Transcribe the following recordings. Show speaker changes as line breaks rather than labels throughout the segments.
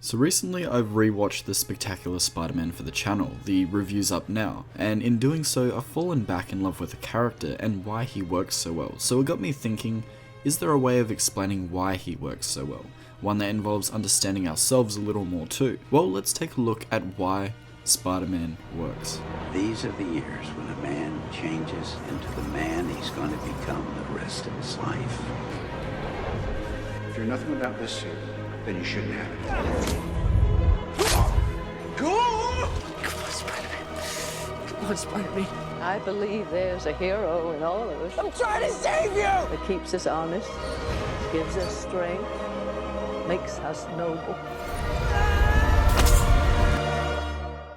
So recently I've rewatched The Spectacular Spider-Man for the channel, the review's up now, and in doing so I've fallen back in love with the character and why he works so well. So it got me thinking, is there a way of explaining why he works so well? One that involves understanding ourselves a little more too. Well, let's take a look at why Spider-Man works.
These are the years when a man changes into the man he's going to become the rest of his life.
If you're nothing without this suit, then you shouldn't have it.
Come on, Spider-Man. Come on, Spider-Man.
I believe there's a hero in all of us.
I'm trying to save you!
That keeps us honest, gives us strength, makes us noble.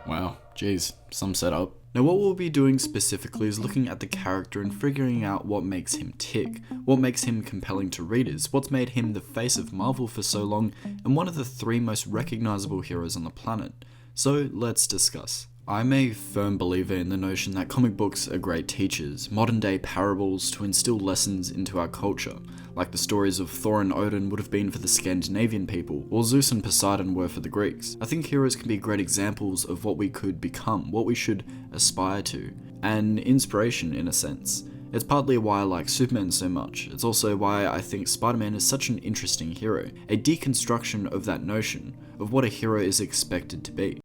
Wow, geez, some setup. Now what we'll be doing specifically is looking at the character and figuring out what makes him tick, what makes him compelling to readers, what's made him the face of Marvel for so long, and one of the three most recognizable heroes on the planet. So let's discuss. I'm a firm believer in the notion that comic books are great teachers, modern day parables to instill lessons into our culture, like the stories of Thor and Odin would have been for the Scandinavian people, or Zeus and Poseidon were for the Greeks. I think heroes can be great examples of what we could become, what we should aspire to, and inspiration in a sense. It's partly why I like Superman so much. It's also why I think Spider-Man is such an interesting hero, a deconstruction of that notion of what a hero is expected to be.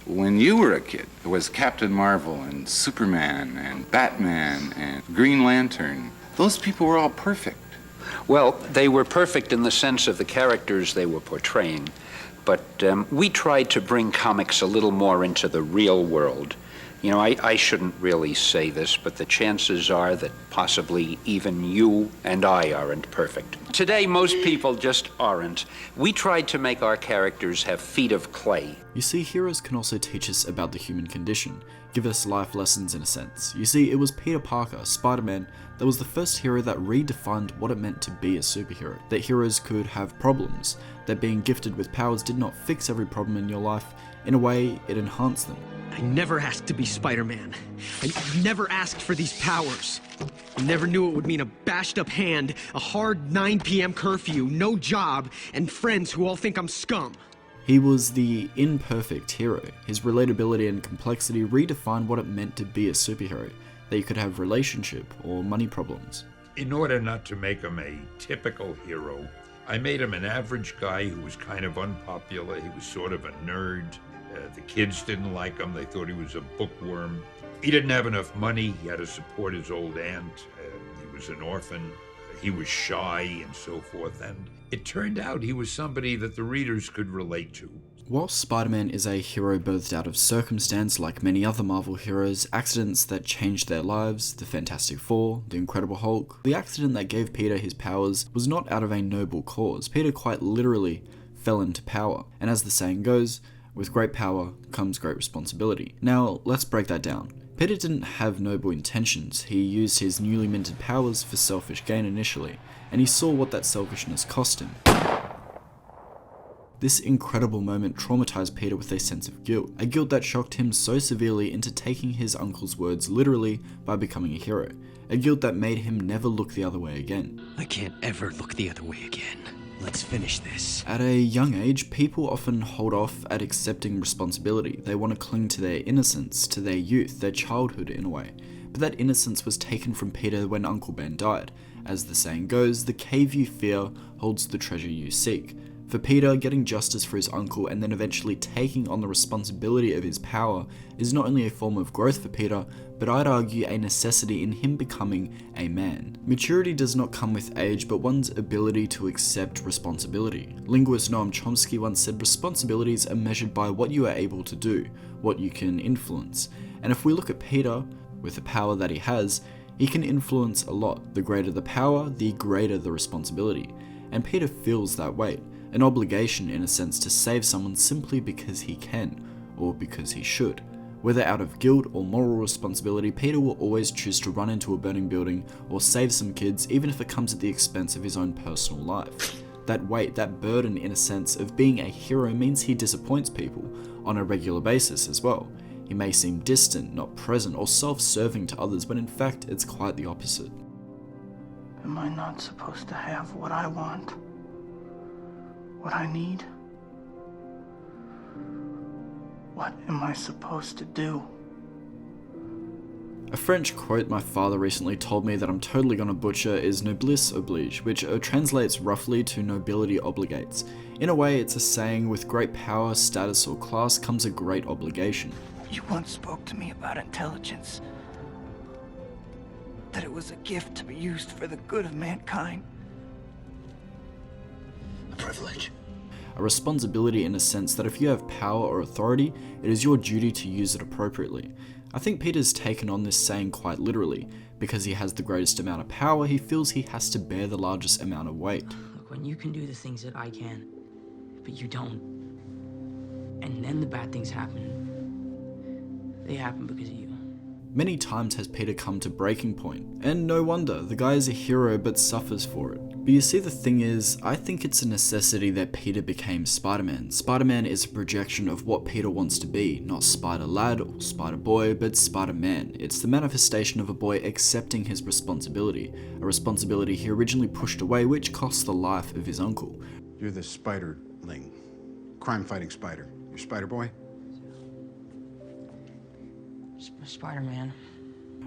When you were a kid, it was Captain Marvel and Superman and Batman and Green Lantern. Those people were all perfect.
Well, they were perfect in the sense of the characters they were portraying, but we tried to bring comics a little more into the real world. You know, I shouldn't really say this, but the chances are that possibly even you and I aren't perfect. Today, most people just aren't. We tried to make our characters have feet of clay.
You see, heroes can also teach us about the human condition, give us life lessons in a sense. You see, it was Peter Parker, Spider-Man, that was the first hero that redefined what it meant to be a superhero. That heroes could have problems, that being gifted with powers did not fix every problem in your life. In a way, it enhanced them.
I never asked to be Spider-Man. I never asked for these powers. I never knew it would mean a bashed up hand, a hard 9 p.m. curfew, no job, and friends who all think I'm scum.
He was the imperfect hero. His relatability and complexity redefined what it meant to be a superhero, that you could have relationship or money problems.
In order not to make him a typical hero, I made him an average guy who was kind of unpopular. He was sort of a nerd. The kids didn't like him. They thought he was a bookworm. He didn't have enough money. He had to support his old aunt. He was an orphan. He was shy and so forth. And it turned out he was somebody that the readers could relate to.
While Spider-Man is a hero birthed out of circumstance like many other Marvel heroes, accidents that changed their lives, the Fantastic Four, the Incredible Hulk, the accident that gave Peter his powers was not out of a noble cause. Peter quite literally fell into power. And as the saying goes, with great power comes great responsibility. Now, let's break that down. Peter didn't have noble intentions. He used his newly minted powers for selfish gain initially, and he saw what that selfishness cost him. This incredible moment traumatized Peter with a sense of guilt, a guilt that shocked him so severely into taking his uncle's words literally by becoming a hero, a guilt that made him never look the other way again.
I can't ever look the other way again. Let's finish this.
At a young age, people often hold off at accepting responsibility. They want to cling to their innocence, to their youth, their childhood in a way. But that innocence was taken from Peter when Uncle Ben died. As the saying goes, the cave you fear holds the treasure you seek. For Peter, getting justice for his uncle and then eventually taking on the responsibility of his power is not only a form of growth for Peter, but I'd argue a necessity in him becoming a man. Maturity does not come with age, but one's ability to accept responsibility. Linguist Noam Chomsky once said responsibilities are measured by what you are able to do, what you can influence. And if we look at Peter, with the power that he has, he can influence a lot. The greater the power, the greater the responsibility. And Peter feels that weight. An obligation in a sense to save someone simply because he can, or because he should. Whether out of guilt or moral responsibility, Peter will always choose to run into a burning building or save some kids, even if it comes at the expense of his own personal life. That weight, that burden in a sense of being a hero means he disappoints people on a regular basis as well. He may seem distant, not present, or self-serving to others, but in fact it's quite the opposite.
Am I not supposed to have what I want? What I need? What am I supposed to do?
A French quote my father recently told me that I'm totally gonna butcher is noblesse oblige, which translates roughly to nobility obligates. In a way, it's a saying with great power, status, or class comes a great obligation.
You once spoke to me about intelligence. That it was a gift to be used for the good of mankind. A privilege.
A responsibility in a sense that if you have power or authority, it is your duty to use it appropriately. I think Peter's taken on this saying quite literally. Because he has the greatest amount of power, he feels he has to bear the largest amount of weight.
Look, when you can do the things that I can, but you don't, and then the bad things happen, they happen because of you.
Many times has Peter come to breaking point, and no wonder, the guy is a hero but suffers for it. But you see, the thing is, I think it's a necessity that Peter became Spider-Man. Spider-Man is a projection of what Peter wants to be, not Spider-Lad or Spider-Boy, but Spider-Man. It's the manifestation of a boy accepting his responsibility, a responsibility he originally pushed away, which cost the life of his uncle.
You're the Spiderling, crime-fighting spider. You're Spider-Boy?
Spider-Man.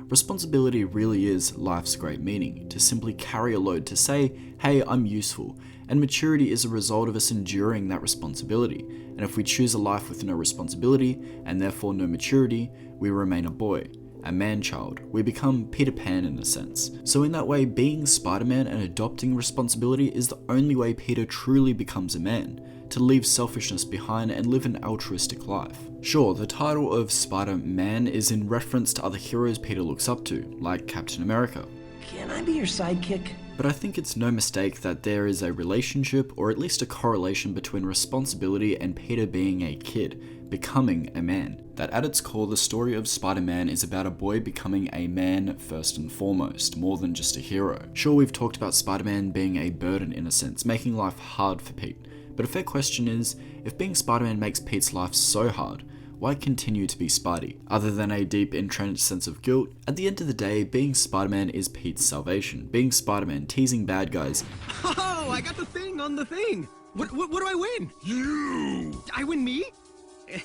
Responsibility really is life's great meaning, to simply carry a load, to say, hey, I'm useful, and maturity is a result of us enduring that responsibility, and if we choose a life with no responsibility, and therefore no maturity, we remain a boy, a man-child. We become Peter Pan in a sense. So in that way, being Spider-Man and adopting responsibility is the only way Peter truly becomes a man, to leave selfishness behind and live an altruistic life. Sure, the title of Spider-Man is in reference to other heroes Peter looks up to, like Captain America.
Can I be your sidekick?
But I think it's no mistake that there is a relationship, or at least a correlation between responsibility and Peter being a kid, becoming a man. That at its core, the story of Spider-Man is about a boy becoming a man first and foremost, more than just a hero. Sure, we've talked about Spider-Man being a burden in a sense, making life hard for Pete. But a fair question is, if being Spider-Man makes Pete's life so hard, why continue to be Spidey? Other than a deep entrenched sense of guilt, at the end of the day, being Spider-Man is Pete's salvation. Being Spider-Man, teasing bad guys.
Oh, I got the thing on the thing. What do I win? You! I win me?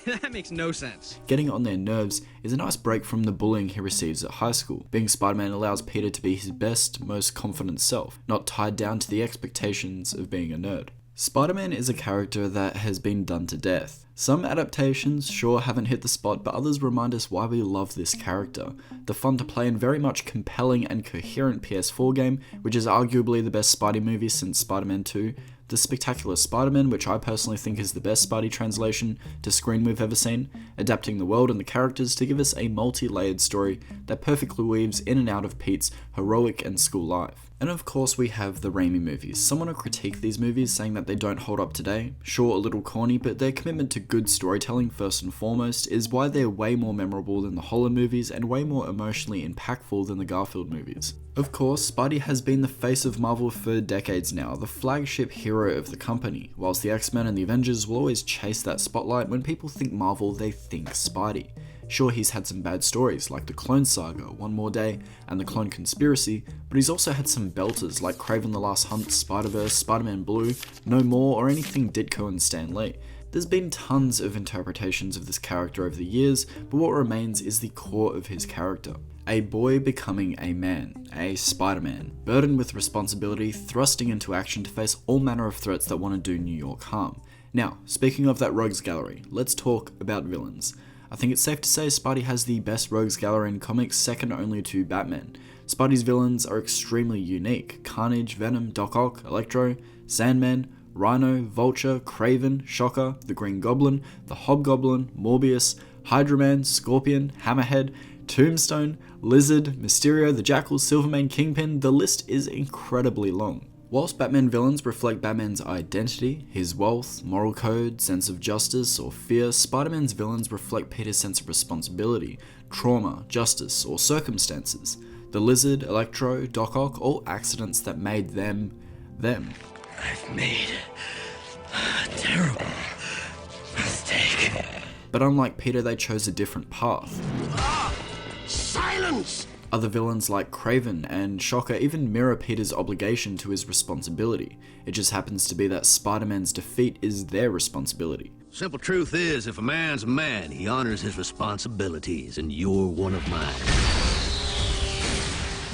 That makes no sense.
Getting on their nerves is a nice break from the bullying he receives at high school. Being Spider-Man allows Peter to be his best, most confident self, not tied down to the expectations of being a nerd. Spider-Man is a character that has been done to death. Some adaptations sure haven't hit the spot, but others remind us why we love this character. The fun to play and very much compelling and coherent PS4 game, which is arguably the best Spidey movie since Spider-Man 2. The Spectacular Spider-Man, which I personally think is the best Spidey translation to screen we've ever seen, adapting the world and the characters to give us a multi-layered story that perfectly weaves in and out of Pete's heroic and school life. And of course we have the Raimi movies. Some want to critique these movies, saying that they don't hold up today. Sure, a little corny, but their commitment to good storytelling first and foremost is why they're way more memorable than the Holland movies and way more emotionally impactful than the Garfield movies. Of course, Spidey has been the face of Marvel for decades now, the flagship hero of the company. Whilst the X-Men and the Avengers will always chase that spotlight, when people think Marvel, they think Spidey. Sure, he's had some bad stories like the Clone Saga, One More Day, and the Clone Conspiracy, but he's also had some belters like Kraven the Last Hunt, Spider-Verse, Spider-Man Blue, No More, or anything Ditko and Stan Lee. There's been tons of interpretations of this character over the years, but what remains is the core of his character. A boy becoming a man, a Spider-Man, burdened with responsibility, thrusting into action to face all manner of threats that want to do New York harm. Now, speaking of that rogues gallery, let's talk about villains. I think it's safe to say Spidey has the best rogues gallery in comics, second only to Batman. Spidey's villains are extremely unique. Carnage, Venom, Doc Ock, Electro, Sandman, Rhino, Vulture, Kraven, Shocker, the Green Goblin, the Hobgoblin, Morbius, Hydra Man, Scorpion, Hammerhead, Tombstone, Lizard, Mysterio, the Jackal, Silvermane, Kingpin. The list is incredibly long. Whilst Batman villains reflect Batman's identity, his wealth, moral code, sense of justice, or fear, Spider-Man's villains reflect Peter's sense of responsibility, trauma, justice, or circumstances. The Lizard, Electro, Doc Ock, all accidents that made them, them.
I've made a terrible mistake.
But unlike Peter, they chose a different path.
Silence!
Other villains like Kraven and Shocker even mirror Peter's obligation to his responsibility. It just happens to be that Spider-Man's defeat is their responsibility.
Simple truth is, if a man's a man, he honors his responsibilities, and you're one of mine.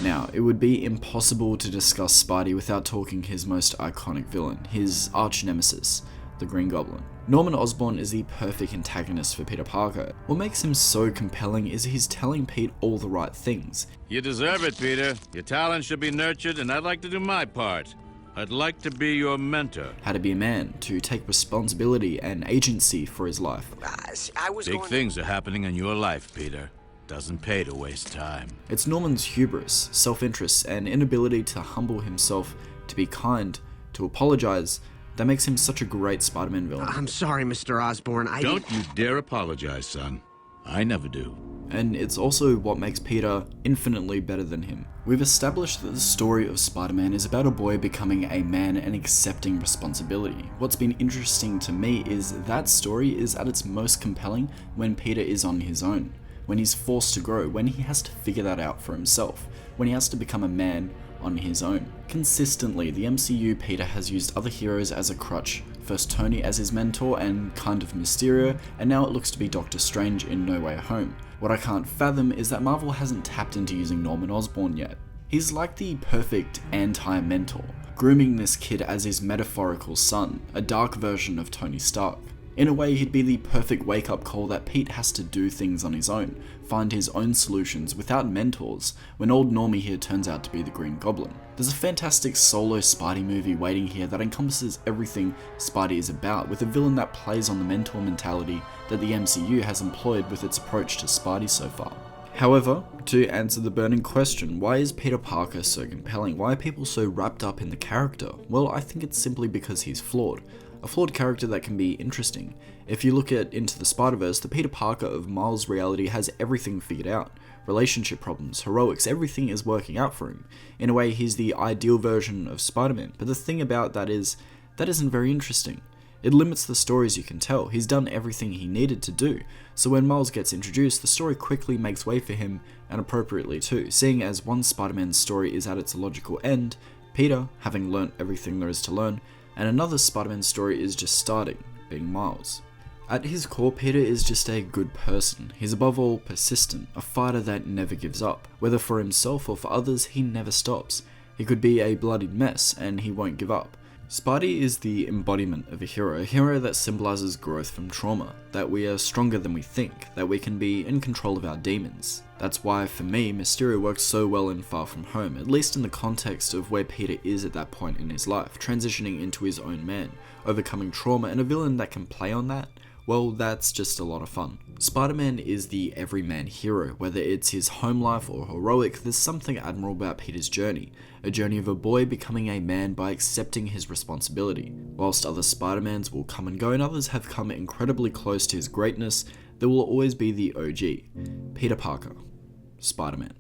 Now, it would be impossible to discuss Spidey without talking his most iconic villain, his arch nemesis, the Green Goblin. Norman Osborn is the perfect antagonist for Peter Parker. What makes him so compelling is he's telling Pete all the right things.
You deserve it, Peter. Your talent should be nurtured, and I'd like to do my part. I'd like to be your mentor.
How to be a man, to take responsibility and agency for his life.
Big things are happening in your life, Peter. Doesn't pay to waste time.
It's Norman's hubris, self-interest, and inability to humble himself, to be kind, to apologize, that makes him such a great Spider-Man villain.
I'm sorry, Mr. Osborn.
Don't you dare apologize, son. I never do.
And it's also what makes Peter infinitely better than him. We've established that the story of Spider-Man is about a boy becoming a man and accepting responsibility. What's been interesting to me is that story is at its most compelling when Peter is on his own, when he's forced to grow, when he has to figure that out for himself, when he has to become a man on his own. Consistently, the MCU Peter has used other heroes as a crutch. First Tony as his mentor and kind of Mysterio, and now it looks to be Doctor Strange in No Way Home. What I can't fathom is that Marvel hasn't tapped into using Norman Osborn yet. He's like the perfect anti-mentor, grooming this kid as his metaphorical son, a dark version of Tony Stark. In a way, he'd be the perfect wake-up call that Pete has to do things on his own, find his own solutions without mentors, when old Normie here turns out to be the Green Goblin. There's a fantastic solo Spidey movie waiting here that encompasses everything Spidey is about, with a villain that plays on the mentor mentality that the MCU has employed with its approach to Spidey so far. However, to answer the burning question, why is Peter Parker so compelling? Why are people so wrapped up in the character? Well, I think it's simply because he's flawed. A flawed character that can be interesting. If you look at Into the Spider-Verse, the Peter Parker of Miles' reality has everything figured out. Relationship problems, heroics, everything is working out for him. In a way, he's the ideal version of Spider-Man, but the thing about that is, that isn't very interesting. It limits the stories you can tell. He's done everything he needed to do, so when Miles gets introduced, the story quickly makes way for him, and appropriately too, seeing as one Spider-Man's story is at its logical end, Peter, having learnt everything there is to learn, and another Spider-Man story is just starting, being Miles. At his core, Peter is just a good person. He's above all persistent, a fighter that never gives up. Whether for himself or for others, he never stops. He could be a bloodied mess, and he won't give up. Spidey is the embodiment of a hero that symbolizes growth from trauma, that we are stronger than we think, that we can be in control of our demons. That's why, for me, Mysterio works so well in Far From Home, at least in the context of where Peter is at that point in his life, transitioning into his own man, overcoming trauma, and a villain that can play on that. Well, that's just a lot of fun. Spider-Man is the everyman hero. Whether it's his home life or heroic, there's something admirable about Peter's journey. A journey of a boy becoming a man by accepting his responsibility. Whilst other Spider-Mans will come and go and others have come incredibly close to his greatness, there will always be the OG, Peter Parker, Spider-Man.